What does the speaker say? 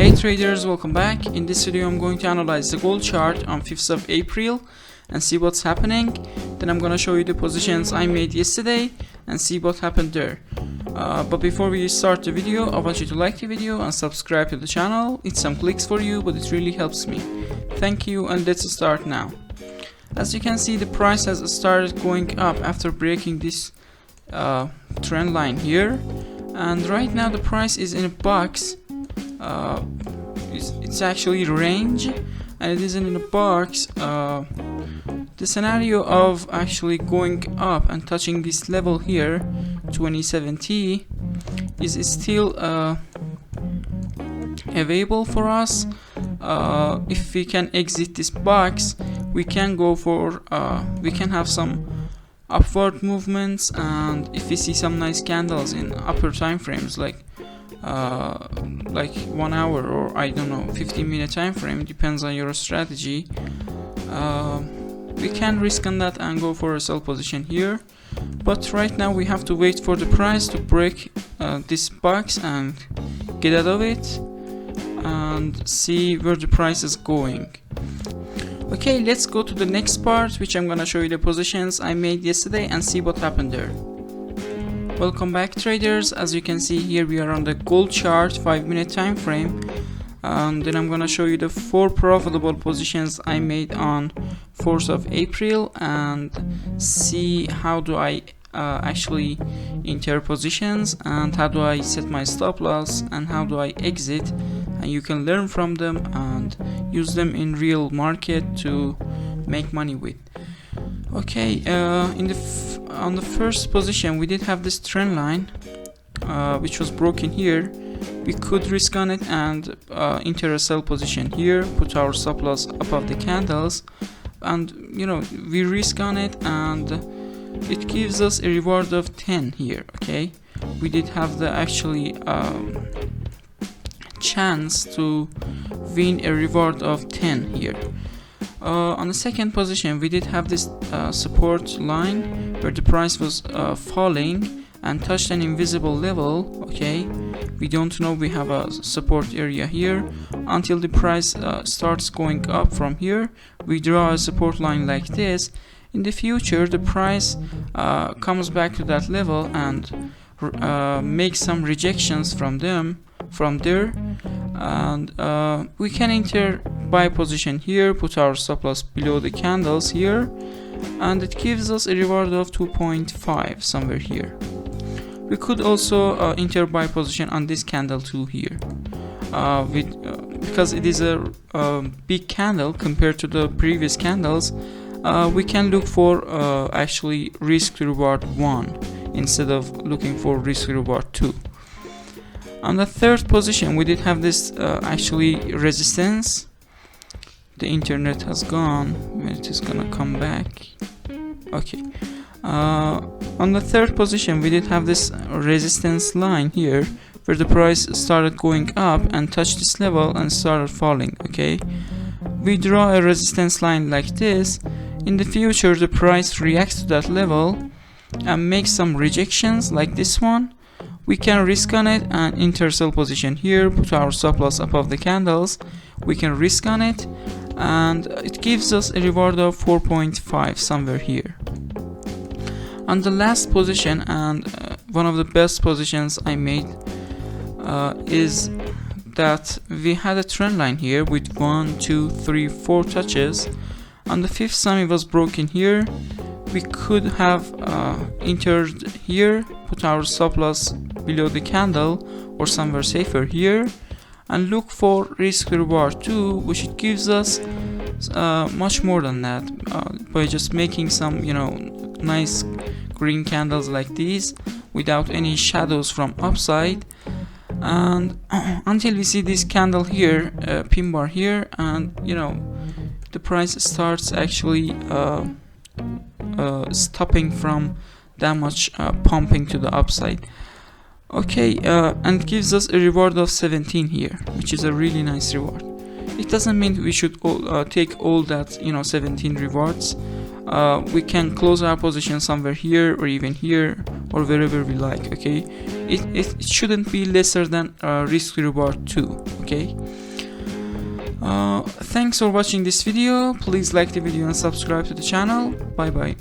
Hey traders, welcome back. In this video I'm going to analyze the gold chart on 5th of April and see what's happening. Then I'm going to show you the positions I made yesterday and see what happened there. But before we start the video, I want you to like the video and subscribe to the channel. It's some clicks for you, but it really helps me. Thank you, and let's start now. As you can see, the price has started going up after breaking this trend line here, and right now the price is in a box. It's actually range, and it is in a box. The scenario of actually going up and touching this level here, 27T, is still available for us. If we can exit this box, we can go for we can have some upward movements, and if we see some nice candles in upper time frames like 1 hour or I don't know 15-minute time frame, depends on your strategy, we can risk on that and go for a sell position here. But right now we have to wait for the price to break this box and get out of it and see where the price is going. Okay, let's go to the next part, which I'm gonna show you the positions I made yesterday and see what happened there. Welcome back traders. As you can see here, we are on the gold chart 5-minute time frame, and then I'm gonna show you the 4 profitable positions I made on 4th of April and see how do I actually enter positions and how do I set my stop loss and how do I exit, and you can learn from them and use them in real market to make money with. Okay, on the first position we did have this trend line which was broken here. We could risk on it and enter a sell position here, put our stop loss above the candles, and you know, we risk on it and it gives us a reward of 10 here. Okay, we did have the actually chance to win a reward of 10 here. On the second position we did have this support line where the price was falling and touched an invisible level. Okay, we don't know, we have a support area here until the price starts going up from here. We draw a support line like this. In the future the price comes back to that level and makes some rejections from there, and we can enter buy position here, put our stop loss below the candles here, and it gives us a reward of 2.5 somewhere here. We could also enter buy position on this candle too here, because it is a big candle compared to the previous candles. We can look for actually risk reward 1 instead of looking for risk reward 2. On the third position we did have this actually resistance. The internet has gone, when it is gonna come back. Okay, on the third position we did have this resistance line here where the price started going up and touched this level and started falling. Okay, we draw a resistance line like this. In the future the price reacts to that level and makes some rejections like this one. We can risk on it and enter sell position here, put our stop loss above the candles. We can risk on it and it gives us a reward of 4.5 somewhere here. On the last position, and one of the best positions I made, is that we had a trend line here with 1, 2, 3, 4 touches. On the 5th time it was broken here. We could have entered here, put our stop loss below the candle or somewhere safer here, and look for risk reward 2, which it gives us much more than that by just making some, you know, nice green candles like these without any shadows from upside, and until we see this candle here, pin bar here, and you know, the price starts actually stopping from that much pumping to the upside. Okay, and gives us a reward of 17 here, which is a really nice reward. It doesn't mean we should take all that, you know, 17 rewards. we can close our position somewhere here or even here or wherever we like. Okay, it shouldn't be lesser than risk reward 2. Okay, thanks for watching this video. Please like the video and subscribe to the channel. Bye bye.